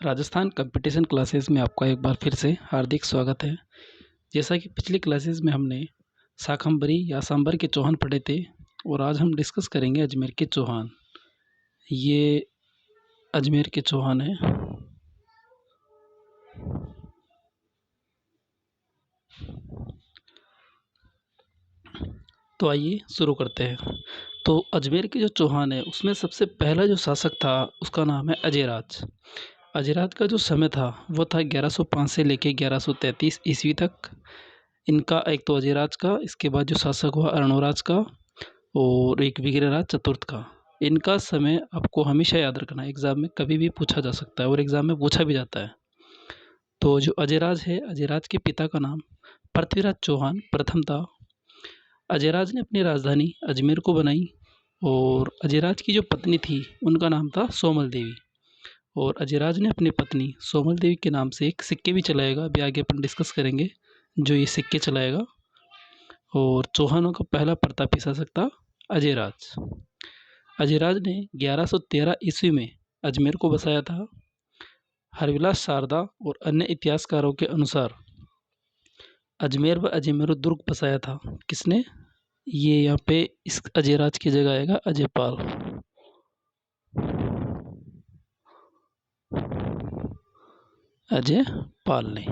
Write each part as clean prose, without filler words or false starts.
Rajasthan competition classes में आपका एक बार फिर से हार्दिक स्वागत है। जैसा कि पिछली क्लासेस में हमने शाकंभरी या सांबर के चौहान पढ़े थे और आज हम डिस्कस करेंगे अजमेर के चौहान। ये अजमेर के चौहान है। तो आइए शुरू करते हैं। तो अजमेर के जो चौहान है उसमें सबसे पहला जो शासक था उसका नाम है अजयराज। अजयराज का जो समय था वो था 1105 से लेके 1133 ईस्वी तक। इनका एक तो अजयराज का, इसके बाद जो शासक हुआ अर्णोराज का और एक विग्रहराज चतुर्थ का। इनका समय आपको हमेशा याद रखना है, एग्जाम में कभी भी पूछा जा सकता है और एग्जाम में पूछा भी जाता है। तो जो अजयराज है, अजयराज के पिता का नाम पृथ्वीराज चौहान प्रथम था। अजयराज ने अपनी राजधानी अजमेर को बनाई और अजयराज की जो पत्नी थी उनका नाम था सोमल देवी। और अजयराज ने अपनी पत्नी सोमल देवी के नाम से एक सिक्के भी चलाएगा, अभी आगे अपन डिस्कस करेंगे जो ये सिक्के चलाएगा। और चौहानों का पहला प्रतापी शासक था अजयराज। अजयराज ने 1113 ईस्वी में अजमेर को बसाया था। हरविलास शारदा और अन्य इतिहासकारों के अनुसार अजमेर व अजमेर दुर्ग बसाया था। किसने? ये यहाँ पे इस अजयराज की जगह आएगा अजयपाल। अजयपाल ने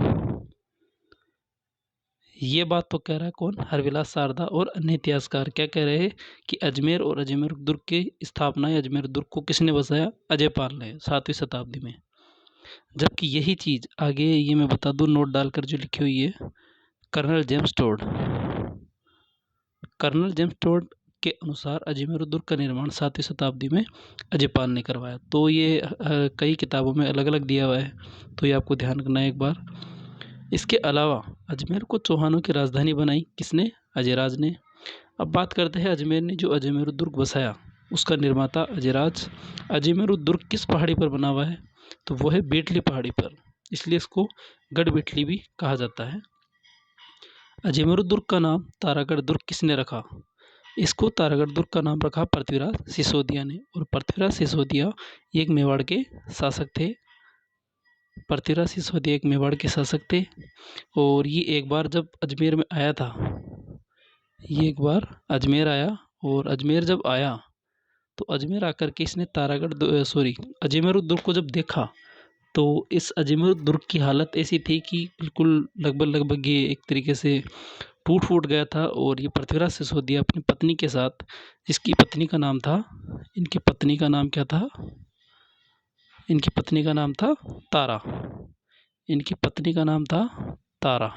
ये बात तो कह रहा है कौन? हरविलास शारदा और अन्य इतिहासकार क्या कह रहे हैं कि अजमेर और अजमेर दुर्ग की स्थापना है, अजमेर दुर्ग को किसने बसाया? अजयपाल ने 7वीं शताब्दी में। जबकि यही चीज़ आगे ये मैं बता दूं, नोट डालकर जो लिखी हुई है, colonel James Tod. Colonel James Tod के अनुसार अजमेर दुर्ग का निर्माण 7वीं शताब्दी में अजयपाल ने करवाया। तो ये कई किताबों में अलग अलग दिया हुआ है, तो ये आपको ध्यान रखना है एक बार। इसके अलावा अजमेर को चौहानों की राजधानी बनाई किसने? अजयराज ने। अब बात करते हैं अजमेर ने जो अजमेर दुर्ग बसाया उसका निर्माता अजयराज। अजमेर दुर्ग किस पहाड़ी पर बना हुआ है? तो वो है बेटली पहाड़ी पर, इसलिए इसको गढ़ बेटली भी कहा जाता है। अजमेर दुर्ग का नाम तारागढ़ दुर्ग किसने रखा? इसको तारागढ़ दुर्ग का नाम रखा पृथ्वीराज सिसोदिया ने। और पृथ्वीराज सिसोदिया एक मेवाड़ के शासक थे। पृथ्वीराज सिसोदिया एक मेवाड़ के शासक थे और ये एक बार जब अजमेर में आया था, ये एक बार अजमेर आया और अजमेर जब आया तो अजमेर आकर के इसने अजमेर दुर्ग को जब देखा तो इस अजमेर दुर्ग की हालत ऐसी थी कि बिल्कुल लगभग ये एक तरीके से टूट फूट गया था। और ये पृथ्वीराज सिसोदिया अपनी पत्नी के साथ, जिसकी पत्नी का नाम था, इनकी पत्नी का नाम क्या था? इनकी पत्नी का नाम था तारा। इनकी पत्नी का नाम था तारा।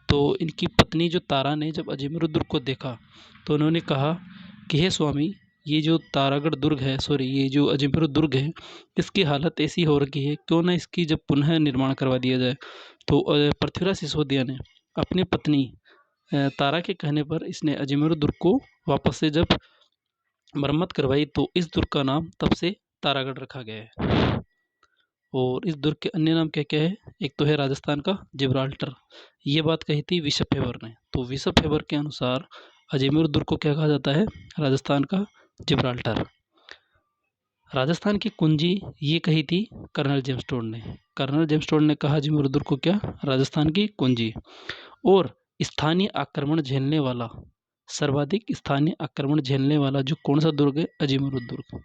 तो इनकी पत्नी जो तारा ने जब अजमेर दुर्ग को देखा तो उन्होंने कहा कि हे स्वामी, ये जो तारागढ़ दुर्ग है, ये जो अजमेर दुर्ग है, इसकी हालत ऐसी हो रखी है, क्यों ना इसकी जब पुनः निर्माण करवा दिया जाए। तो पृथ्वीराज सिसोदिया ने अपनी पत्नी तारा के कहने पर इसने अजमेर दुर्ग को वापस से जब मरम्मत करवाई तो इस दुर्ग का नाम तब से तारागढ़ रखा गया है। और इस दुर्ग के अन्य नाम क्या क्या है? एक तो है राजस्थान का जिब्राल्टर। ये बात कही थी बिशप हेबर ने। तो बिशप हेबर के अनुसार अजमेर दुर्ग को क्या कहा जाता है? राजस्थान का जिब्राल्टर। राजस्थान की कुंजी ये कही थी कर्नल जेम्स टोड ने। कर्नल जेम्स टोड ने कहा अजमेर दुर्ग को क्या? राजस्थान की कुंजी। और स्थानीय आक्रमण झेलने वाला, सर्वाधिक स्थानीय आक्रमण झेलने वाला जो कौन सा दुर्ग है? अजमेर दुर्ग।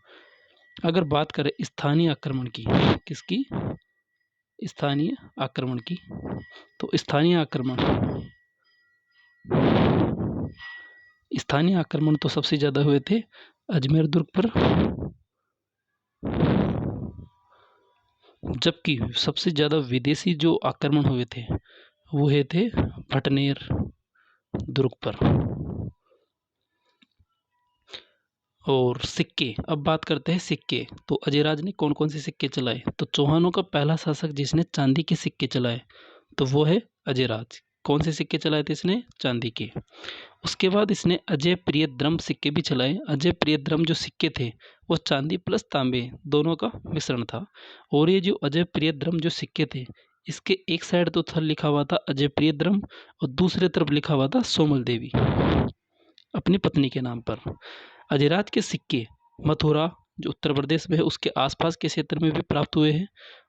अगर बात करें स्थानीय आक्रमण की, किसकी? स्थानीय आक्रमण की, तो स्थानीय आक्रमण तो सबसे ज़्यादा हुए थे अजमेर दुर्ग पर। जबकि सबसे ज़्यादा विदेशी जो आक्रमण हुए थे वो हुए थे भटनेर दुर्ग पर। और सिक्के, अब बात करते हैं सिक्के। तो अजयराज ने कौन कौन से सिक्के चलाए? तो चौहानों का पहला शासक जिसने चांदी के सिक्के चलाए तो वो है अजयराज। कौन से सिक्के चलाए थे इसने? चांदी के। उसके बाद इसने अजय प्रियद्रम सिक्के भी चलाए। अजय प्रियद्रम जो सिक्के थे वो चांदी प्लस तांबे दोनों का मिश्रण था। और ये जो अजय प्रियद्रम जो सिक्के थे, इसके एक साइड तो था लिखा हुआ था अजय प्रियद्रम और दूसरे तरफ लिखा हुआ था सोमल देवी अपनी पत्नी के नाम पर। अजयराज के सिक्के मथुरा, जो उत्तर प्रदेश में है उसके आसपास के क्षेत्र में भी प्राप्त हुए हैं।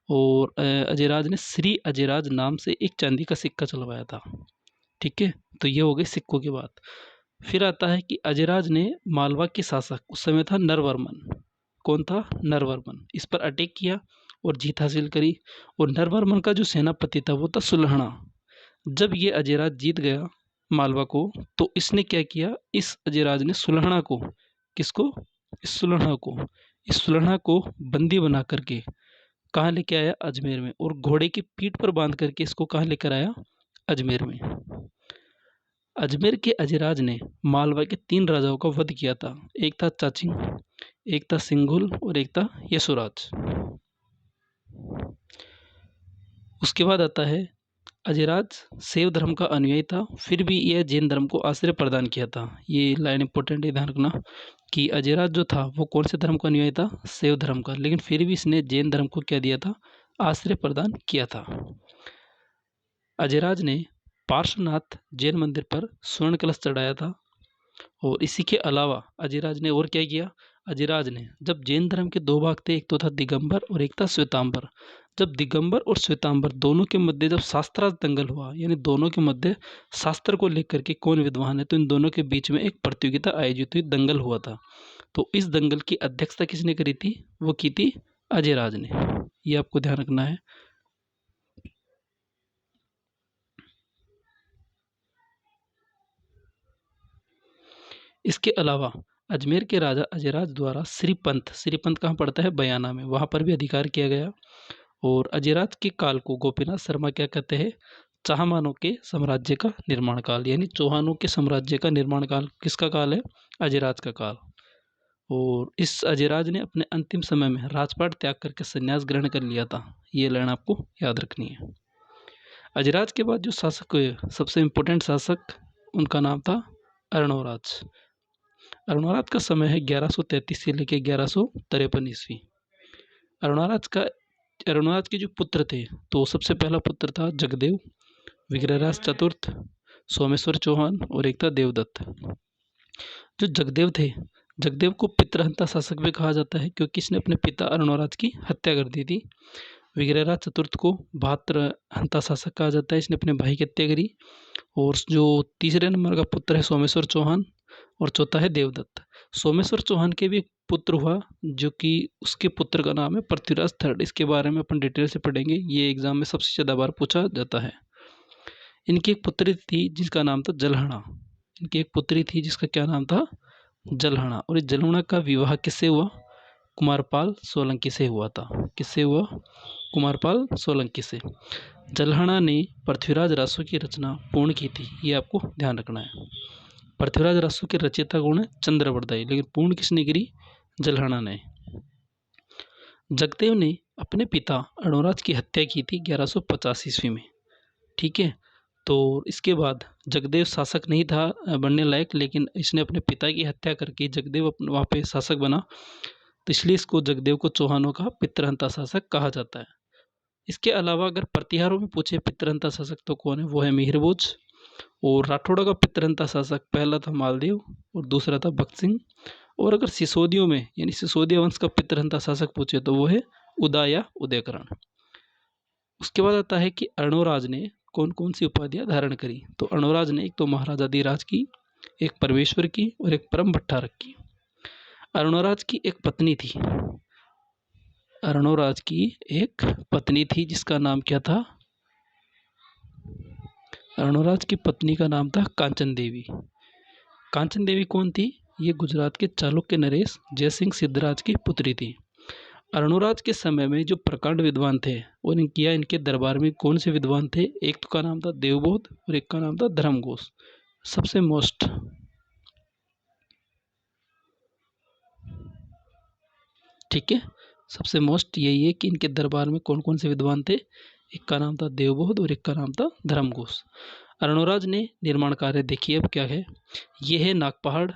और अजयराज ने श्री अजयराज नाम से एक चांदी का सिक्का चलवाया था। ठीक है, तो ये हो गई सिक्कों की बात। फिर आता है कि अजयराज ने मालवा के शासक, उस समय था नरवर्मन। कौन था? नरवर्मन। इस पर अटैक किया और जीत हासिल करी। और नरवर्मन का जो सेनापति था वो था सुलहना। जब ये अजयराज जीत गया मालवा को, तो इसने क्या किया, इस अजयराज ने सुलहना को, किसको? इस सुलहना को बंदी बना करके कहाँ लेके आया? अजमेर में। और घोड़े की पीठ पर बांध करके इसको कहाँ लेकर आया? अजमेर में। अजमेर के अजयराज ने मालवा के 3 राजाओं का वध किया था। एक था चाचिंग, एक था सिंघुल और एक था यशोराज। उसके बाद आता है अजयराज शैव धर्म का अनुयायी था, फिर भी यह जैन धर्म को आश्रय प्रदान किया था। ये लाइन इंपॉर्टेंट है, ध्यान रखना कि अजयराज जो था वो कौन से धर्म का अनुयायी था? शैव धर्म का। लेकिन फिर भी इसने जैन धर्म को क्या दिया था? आश्रय प्रदान किया था। अजयराज ने पार्श्वनाथ जैन मंदिर पर स्वर्ण कलश चढ़ाया था। और इसी के अलावा अजयराज ने और क्या किया? अजयराज ने, जब जैन धर्म के 2 भाग थे, एक तो था दिगंबर और एक था श्वेतांबर। जब दिगंबर और श्वेतांबर दोनों के मध्य जब शास्त्रार्थ दंगल हुआ, यानी दोनों के मध्य शास्त्र को लेकर के कौन विद्वान है, तो इन दोनों के बीच में एक प्रतियोगिता आयोजित हुई, दंगल हुआ था। तो इस दंगल की अध्यक्षता किसने करी थी? वो की थी अजयराज ने। ये आपको ध्यान रखना है। इसके अलावा अजमेर के राजा अजयराज द्वारा श्रीपंथ कहाँ पड़ता है? बयाना में, वहाँ पर भी अधिकार किया गया। और अजयराज के काल को गोपीनाथ शर्मा क्या कहते हैं? चाहमानों के साम्राज्य का निर्माण काल, यानी चौहानों के साम्राज्य का निर्माण काल किसका काल है? अजयराज का काल। और इस अजयराज ने अपने अंतिम समय में राजपाट त्याग करके संन्यास ग्रहण कर लिया था। ये लाइन आपको याद रखनी है। अजयराज के बाद जो शासक हुए, सबसे इम्पोर्टेंट शासक, उनका नाम था अर्णोराज। अर्णोराज का समय है 1133 से लेकर 1153 ईस्वी। अर्णोराज के जो पुत्र थे, तो सबसे पहला पुत्र था जगदेव, विग्रहराज चतुर्थ, सोमेश्वर चौहान और एक था देवदत्त। जो जगदेव थे, जगदेव को पितृहंता शासक भी कहा जाता है, क्योंकि इसने अपने पिता अर्णोराज की हत्या कर दी थी। विग्रहराज चतुर्थ को भातृहंता शासक कहा जाता है, इसने अपने भाई की हत्या करी। और जो तीसरे नंबर का पुत्र है सोमेश्वर चौहान, और चौथा है देवदत्त। सोमेश्वर चौहान के भी एक पुत्र हुआ, जो कि उसके पुत्र का नाम है पृथ्वीराज थर्ड। इसके बारे में अपन डिटेल से पढ़ेंगे, ये एग्जाम में सबसे ज़्यादा बार पूछा जाता है। इनकी एक पुत्री थी जिसका नाम था जलहणा। इनकी एक पुत्री थी जिसका क्या नाम था? जलहणा। और इस जलहणा का विवाह किससे हुआ? कुमारपाल सोलंकी से हुआ था। किससे हुआ? कुमारपाल सोलंकी से। जलहणा ने पृथ्वीराज रासो की रचना पूर्ण की थी, ये आपको ध्यान रखना है। पृथ्वीराज रासो के रचयिता कौन है? चंद्रवरदायी, लेकिन पूर्ण किसने करी? जलहणा ने। जगदेव ने अपने पिता अर्णोराज की हत्या की थी 1150 ईस्वी में। ठीक है, तो इसके बाद जगदेव शासक नहीं था बनने लायक, लेकिन इसने अपने पिता की हत्या करके जगदेव वहाँ पे शासक बना, तो इसलिए इसको जगदेव को चौहानों का पितृहंता शासक कहा जाता है। इसके अलावा अगर प्रतिहारों में पूछे पितृहंता शासक तो कौन है? वो है मिहिरभोज। और राठौड़ों का पितृहंता शासक पहला था मालदेव और दूसरा था भक्त सिंह। और अगर सिसोदियों में, यानी सिसोदिया वंश का पितृहंता शासक पूछे तो वो है उदय या उदयकरण। उसके बाद आता है कि अर्णोराज ने कौन कौन सी उपाधियां धारण करी। तो अर्णोराज ने एक तो महाराजाधिराज की, एक परमेश्वर की और एक परम भट्टारक की। अर्णोराज की एक पत्नी थी, अर्णोराज की एक पत्नी थी जिसका नाम क्या था? अर्णोराज की पत्नी का नाम था कांचन देवी। कांचन देवी कौन थी? ये गुजरात के चालुक्य नरेश जयसिंह सिद्धराज की पुत्री थी। अर्णोराज के समय में जो प्रकांड विद्वान थे और इनके दरबार में कौन से विद्वान थे? एक तो का नाम था देवबोध और एक का नाम था धर्मघोष। सबसे मोस्ट, ठीक है, सबसे मोस्ट यही है कि इनके दरबार में कौन कौन से विद्वान थे। एक का नाम था देवबोध और एक का नाम था धर्मघोष। अर्णोराज ने निर्माण कार्य देखिए अब क्या है। ये है नागपहाड़,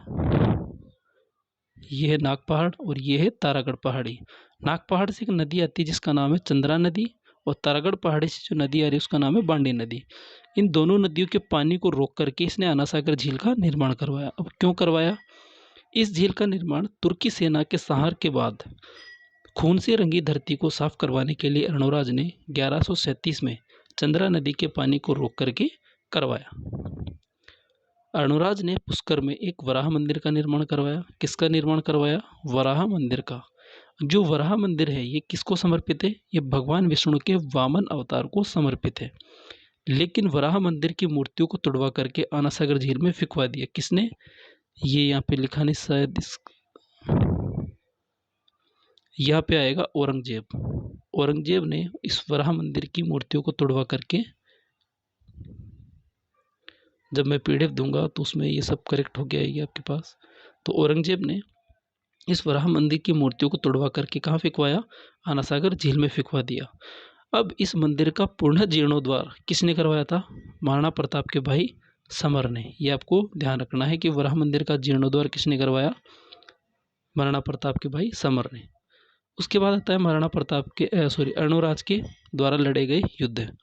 ये है नागपहाड़ और ये है तारागढ़ पहाड़ी। नागपहाड़ से एक नदी आती है जिसका नाम है चंद्रा नदी, और तारागढ़ पहाड़ी से जो नदी आ रही है उसका नाम है बांडी नदी। इन दोनों नदियों के पानी को रोक करके इसने आना सागर झील का निर्माण करवाया। अब क्यों करवाया? इस झील का निर्माण तुर्की सेना के संहार के बाद खून से रंगी धरती को साफ करवाने के लिए अर्णोराज ने 1137 में चंद्रा नदी के पानी को रोक करके करवाया। अर्णोराज ने पुष्कर में एक वराह मंदिर का निर्माण करवाया। किसका निर्माण करवाया? वराह मंदिर का। जो वराह मंदिर है ये किसको समर्पित है? ये भगवान विष्णु के वामन अवतार को समर्पित है। लेकिन वराह मंदिर की मूर्तियों को तुड़वा करके आनासागर झील में फिकवा दिया। किसने? ये यहाँ पे लिखा नहीं, शायद यहाँ पे आएगा औरंगजेब। औरंगजेब ने इस वराह मंदिर की मूर्तियों को तुड़वा करके, जब मैं पीडीएफ दूंगा तो उसमें ये सब करेक्ट हो गया है आपके पास। तो औरंगजेब ने इस वराह मंदिर की मूर्तियों को तुड़वा करके कहाँ फिकवाया? आनासागर झील में फिकवा दिया। अब इस मंदिर का पुनः जीर्णोद्धार किसने करवाया था? महाराणा प्रताप के भाई समर ने। ये आपको ध्यान रखना है कि वराह मंदिर का जीर्णोद्धार किसने करवाया? महाराणा प्रताप के भाई समर ने। उसके बाद आता है महाराणा प्रताप के अर्णोराज के द्वारा लड़े गए युद्ध।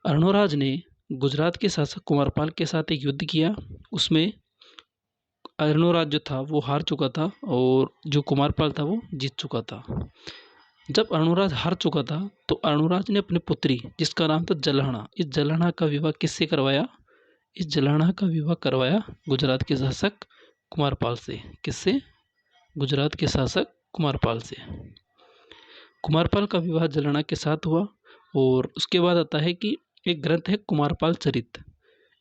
अर्णोराज ने गुजरात के शासक कुमारपाल के साथ एक युद्ध किया। उसमें अर्णोराज जो था वो हार चुका था और जो कुमारपाल था वो जीत चुका था। जब अर्णोराज हार चुका था तो अर्णोराज ने अपनी पुत्री, जिसका नाम था जलहणा, इस जलहणा का विवाह किससे करवाया? इस जलहणा का विवाह करवाया गुजरात के शासक कुमारपाल से। किससे? गुजरात के शासक कुमारपाल से। कुमारपाल का विवाह जलहणा के साथ हुआ। और उसके बाद आता है कि एक ग्रंथ है कुमारपाल चरित।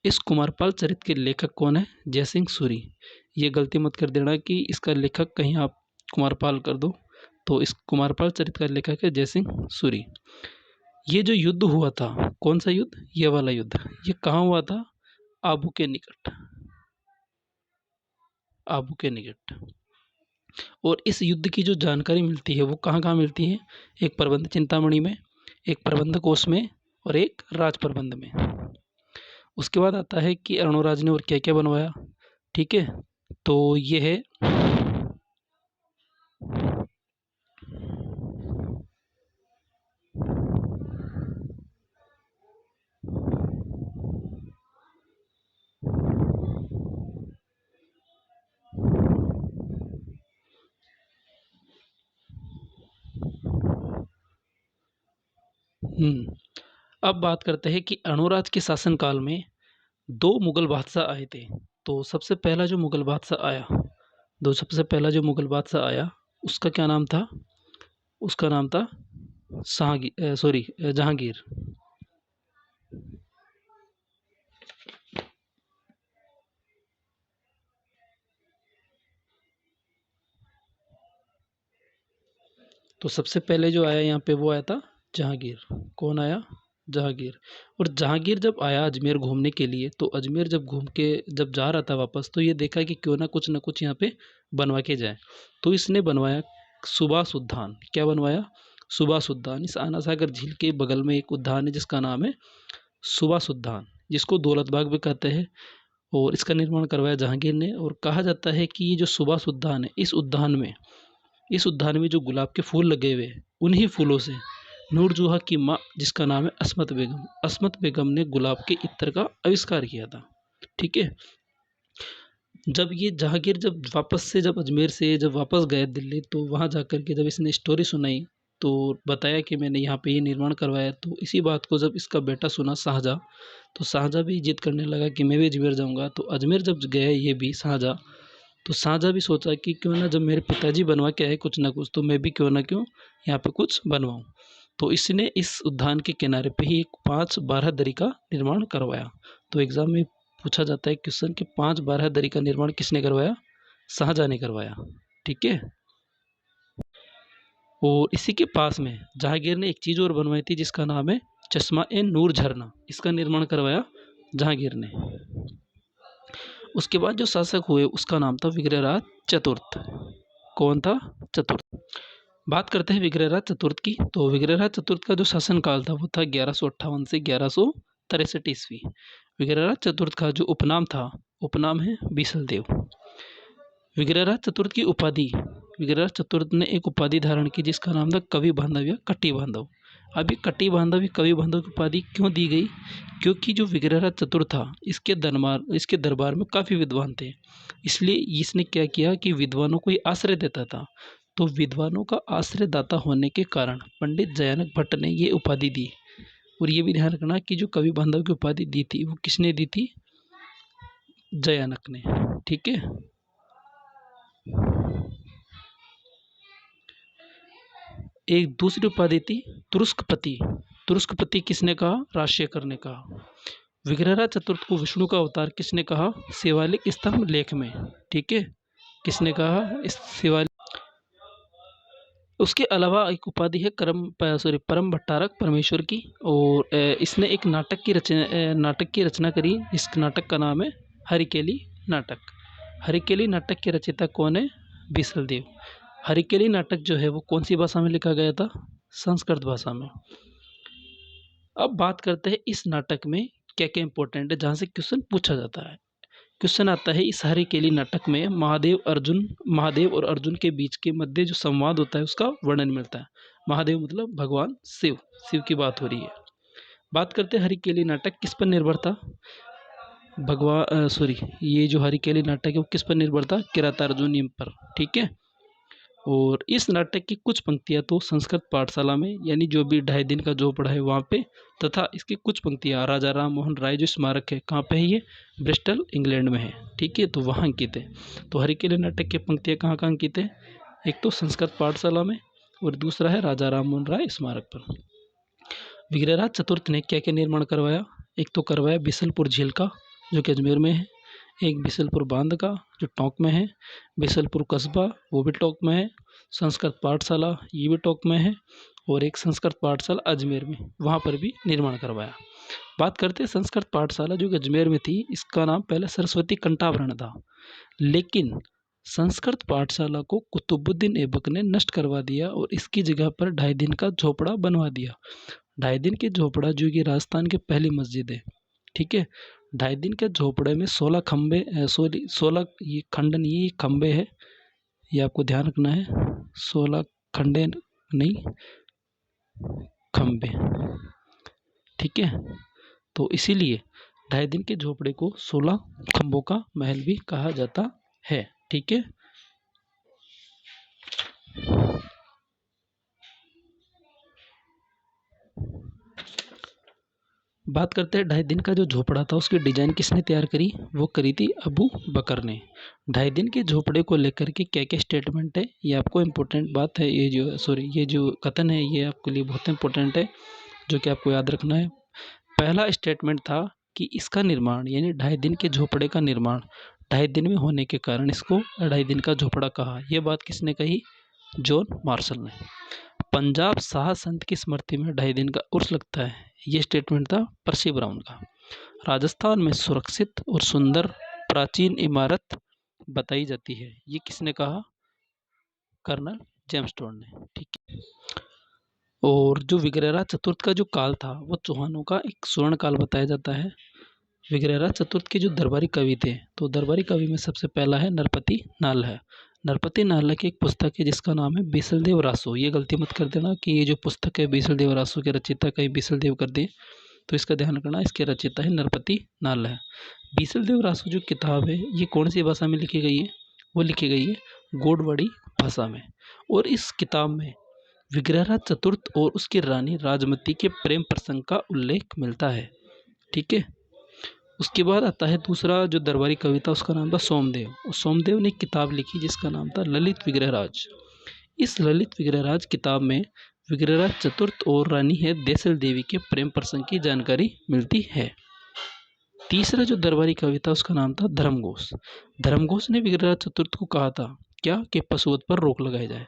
इस कुमारपाल चरित के लेखक कौन है? जयसिंह सूरी। ये गलती मत कर देना कि इसका लेखक कहीं आप कुमारपाल कर दो। तो इस कुमारपाल चरित का लेखक है जयसिंह सूरी। ये जो युद्ध हुआ था, कौन सा युद्ध? ये वाला युद्ध। ये कहाँ हुआ था? आबू के निकट। आबू के निकट। और इस युद्ध की जो जानकारी मिलती है वो कहाँ कहाँ मिलती है? एक प्रबंध चिंतामणि में, एक प्रबंध कोश में और एक राज प्रबंध में। उसके बाद आता है कि अर्णोराज ने और क्या क्या बनवाया। ठीक है, तो ये है अब बात करते हैं कि अर्णोराज के शासनकाल में 2 मुगल बादशाह आए थे। तो सबसे पहला जो मुगल बादशाह आया उसका क्या नाम था? उसका नाम था जहांगीर। तो सबसे पहले जो आया यहाँ पे वो आया था जहांगीर। कौन आया? जहांगीर। और जहांगीर जब आया अजमेर घूमने के लिए, तो अजमेर जब घूम के जब जा रहा था वापस, तो ये देखा कि क्यों ना कुछ यहाँ पे बनवा के जाए। तो इसने बनवाया सुभाष उद्यान। क्या बनवाया? सुभाष उद्यान। इस आनासागर झील के बगल में एक उद्यान है जिसका नाम है सुभाष उद्यान, जिसको दौलत बाग भी कहते हैं। और इसका निर्माण करवाया जहांगीर ने। और कहा जाता है कि ये जो सुभाष उद्यान है, इस उद्यान में जो गुलाब के फूल लगे हुए हैं, उन्हीं फूलों से नूरजहाँ की माँ, जिसका नाम है अस्मत बेगम ने गुलाब के इत्र का आविष्कार किया था। ठीक है। जब ये जहांगीर जब अजमेर से जब वापस गए दिल्ली, तो वहाँ जाकर के जब इसने स्टोरी सुनाई तो बताया कि मैंने यहाँ पे ये निर्माण करवाया। तो इसी बात को जब इसका बेटा सुना शाहजहाँ, तो शाहजहाँ भी जिद करने लगा कि मैं भी अजमेर जाऊँगा। तो अजमेर जब गए ये भी शाहजहाँ, तो शाहजहाँ भी सोचा कि क्यों ना, जब मेरे पिताजी बनवा के आए कुछ ना कुछ, तो मैं भी क्यों यहाँ पे कुछ बनवाऊँ। तो इसने इस उद्यान के किनारे पे ही एक 5-12 दरी का निर्माण करवाया। तो एग्जाम में पूछा जाता है क्वेश्चन कि 5-12 दरी का निर्माण किसने करवाया? शाहजहाँ ने करवाया। ठीक है। और इसी के पास में जहांगीर ने एक चीज़ और बनवाई थी जिसका नाम है चश्मा ए नूर झरना। इसका निर्माण करवाया जहांगीर ने। उसके बाद जो शासक हुए उसका नाम था विग्रहराज चतुर्थ। कौन था? चतुर्थ। बात करते हैं विग्रहराज चतुर्थ की। तो विग्रहराज चतुर्थ का जो शासनकाल था वो था 1158 से 1163 ईस्वी। विग्रहराज चतुर्थ का जो उपनाम है बीसल देव। विग्रहराज चतुर्थ ने एक उपाधि धारण की जिसका नाम था कवि बांधव या कट्टी बांधव। अब ये कटी बांधव कवि बांधव की उपाधि क्यों दी गई? क्योंकि जो विग्रहराज चतुर्थ था इसके दरबार में काफ़ी विद्वान थे, इसलिए इसने क्या किया कि विद्वानों को ये आश्रय देता था। तो विद्वानों का आश्रयदाता होने के कारण पंडित जयानक भट्ट ने ये उपाधि दी। और ये भी ध्यान रखना कि जो कवि बांधव की उपाधि दी थी वो किसने दी थी? जयानक ने। ठीक है। एक दूसरी उपाधि थी तुरुष्कपति। तुरुष्कपति किसने कहा? राजशेखर ने कहा। विग्रहराज चतुर्थ को विष्णु का अवतार किसने कहा? शिवालिक स्तंभ लेख में। ठीक है, किसने कहा? इस शिवालिक। उसके अलावा एक उपाधि है परम भट्टारक परमेश्वर की। और इसने एक नाटक की रचना करी। इस नाटक का नाम है हरिकेली नाटक। हरिकेली नाटक के रचयिता कौन है? बीसल देव। हरिकेली नाटक जो है वो कौन सी भाषा में लिखा गया था? संस्कृत भाषा में। अब बात करते हैं इस नाटक में क्या क्या इंपॉर्टेंट है, जहां से क्वेश्चन पूछा जाता है। क्वेश्चन आता है इस हरिकेली नाटक में महादेव और अर्जुन के बीच के मध्य जो संवाद होता है उसका वर्णन मिलता है। महादेव मतलब भगवान शिव की बात हो रही है। बात करते हैं हरिकेली नाटक किस पर निर्भर था? ये जो हरिकेली नाटक है वो किस पर निर्भर था? किरातार्जुनीय पर। ठीक है। और इस नाटक की कुछ पंक्तियां तो संस्कृत पाठशाला में, यानी जो भी 2.5 दिन का जो पढ़ा है वहाँ पे, तथा इसकी कुछ पंक्तियां राजा राम मोहन राय जो स्मारक है कहाँ पे है? ये ब्रिस्टल इंग्लैंड में है। ठीक है, तो वहाँ अंकित है। तो हरिकेली नाटक की पंक्तियां कहाँ कहाँ अंकित है? एक तो संस्कृत पाठशाला में और दूसरा है राजा राम मोहन राय स्मारक पर। विग्रहराज चतुर्थ ने क्या क्या निर्माण करवाया? एक तो करवाया बिसलपुर झील का जो कि अजमेर में है, एक बिसलपुर बांध का जो टोंक में है, बिसलपुर कस्बा वो भी टोंक में है, संस्कृत पाठशाला ये भी टोंक में है, और एक संस्कृत पाठशाला अजमेर में, वहाँ पर भी निर्माण करवाया। बात करते हैं संस्कृत पाठशाला जो कि अजमेर में थी, इसका नाम पहले सरस्वती कंठाभरण था, लेकिन संस्कृत पाठशाला को कुतुबुद्दीन ऐबक ने नष्ट करवा दिया और इसकी जगह पर 2.5 दिन का झोपड़ा बनवा दिया। 2.5 दिन के झोपड़ा जो कि राजस्थान की पहली मस्जिद है। ठीक है, 2.5 दिन के झोपड़े में 16 खंबे 16 ये खंडन ये खंबे है, ये आपको ध्यान रखना है। 16 खंडे नहीं खंबे। ठीक है, तो इसीलिए 2.5 दिन के झोपड़े को 16 खंबों का महल भी कहा जाता है। ठीक है। बात करते हैं 2.5 दिन का जो झोपड़ा था उसकी डिजाइन किसने तैयार करी? वो करी थी अबू बकर ने। 2.5 दिन के झोपड़े को लेकर के क्या क्या स्टेटमेंट है, ये आपको इम्पोर्टेंट बात है। ये जो कथन है ये आपके लिए बहुत इंपॉर्टेंट है, जो कि आपको याद रखना है। पहला स्टेटमेंट था कि इसका निर्माण यानी 2.5 दिन के झोपड़े का निर्माण 2.5 दिन में होने के कारण इसको 2.5 दिन का झोपड़ा कहा। यह बात किसने कही? जॉन मार्शल ने। पंजाब शाह संत की स्मृति में 2.5 दिन का उर्स लगता है, ये स्टेटमेंट था पर्सी ब्राउन का। राजस्थान में सुरक्षित और सुंदर प्राचीन इमारत बताई जाती है, ये किसने कहा? कर्नल जेम्स टोड ने। ठीक है। और जो विग्रहराज चतुर्थ का जो काल था वो चौहानों का एक स्वर्ण काल बताया जाता है। विग्रहराज चतुर्थ के जो दरबारी कवि थे, तो दरबारी कवि में सबसे पहला है नरपति नाल है। नरपति नाल की एक पुस्तक है जिसका नाम है बीसलदेव रासो। ये गलती मत कर देना कि ये जो पुस्तक है बीसलदेव रासो के रचयिता कहीं बीसलदेव कर दे, तो इसका ध्यान रखना, इसके रचयिता है नरपति नाल है। बीसलदेव रासो जो किताब है ये कौन सी भाषा में लिखी गई है? वो लिखी गई है गोडवाड़ी भाषा में। और इस किताब में विग्रहराज चतुर्थ और उसकी रानी राजमती के प्रेम प्रसंग का उल्लेख मिलता है। ठीक है। उसके बाद आता है दूसरा जो दरबारी कवि था उसका नाम था सोमदेव। और सोमदेव ने एक किताब लिखी जिसका नाम था ललित विग्रहराज। इस ललित विग्रहराज किताब में विग्रहराज चतुर्थ और रानी है देसल देवी के प्रेम प्रसंग की जानकारी मिलती है। तीसरा जो दरबारी कवि था उसका नाम था धर्मघोष। धर्मघोष ने विग्रहराज चतुर्थ को कहा था क्या कि पशुवध पर रोक लगाई जाए,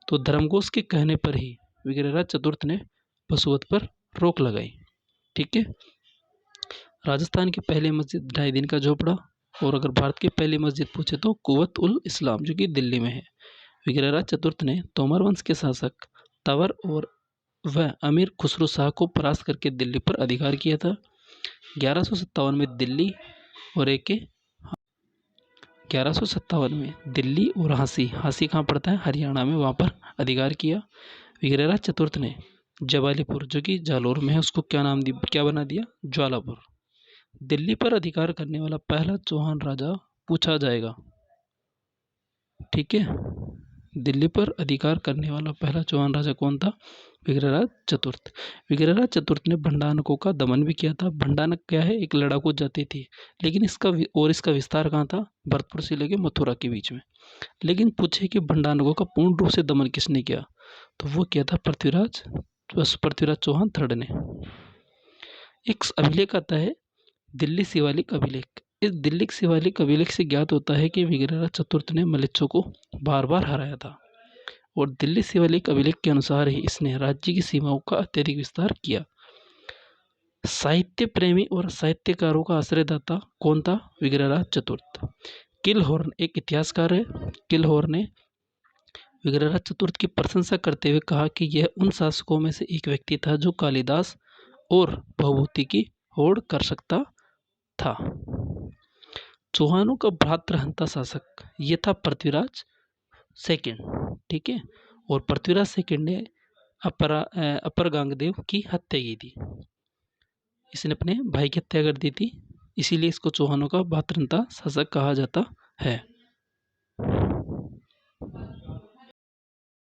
तो धर्मघोष के कहने पर ही विग्रहराज चतुर्थ ने पशुवध पर रोक लगाई। ठीक है। राजस्थान की पहली मस्जिद 2.5 दिन का झोपड़ा, और अगर भारत की पहली मस्जिद पूछे तो कुवत उल इस्लाम जो कि दिल्ली में है। विग्रहराज चतुर्थ ने तोमर वंश के शासक तंवर और वह अमीर खुसरो शाह को परास्त करके दिल्ली पर अधिकार किया था। 1157 में दिल्ली और 1157 में दिल्ली और हांसी कहाँ पड़ता है? हरियाणा में, वहाँ पर अधिकार किया। विग्रहराज चतुर्थ ने जवालीपुर जो कि जालौर में है उसको क्या बना दिया, ज्वालापुर। दिल्ली पर अधिकार करने वाला पहला चौहान राजा पूछा जाएगा। ठीक है, दिल्ली पर अधिकार करने वाला पहला चौहान राजा कौन था? विग्रहराज चतुर्थ। विग्रहराज चतुर्थ ने भंडारकों का दमन भी किया था। भंडारक क्या है? एक लड़ाकू जाति थी, लेकिन इसका विस्तार कहाँ था? भरतपुर से लेके मथुरा के बीच में। लेकिन पूछे कि भंडारकों का पूर्ण रूप से दमन किसने किया, तो वो किया था पृथ्वीराज चौहान थर्ड ने। एक अभिलेख आता है दिल्ली शिवालिक अभिलेख। इस दिल्ली शिवालिक अभिलेख से ज्ञात होता है कि विग्रहराज चतुर्थ ने मलेच्छों को बार बार हराया था, और दिल्ली शिवालिक अभिलेख के अनुसार ही इसने राज्य की सीमाओं का अत्यधिक विस्तार किया। साहित्य प्रेमी और साहित्यकारों का आश्रयदाता कौन था? विग्रहराज चतुर्थ। किलहॉर्न एक इतिहासकार है। किलहॉर्न ने विग्रहराज चतुर्थ की प्रशंसा करते हुए कहा कि यह उन शासकों में से एक व्यक्ति था जो कालिदास और भवभूति की होड़ कर सकता था। चौहानों का भ्रातृहंता शासक ये था पृथ्वीराज सेकंड। ठीक है, और पृथ्वीराज सेकंड ने अपर गांगदेव की हत्या की थी। इसने अपने भाई की हत्या कर दी थी, इसीलिए इसको चौहानों का भ्रातृहंता शासक कहा जाता है।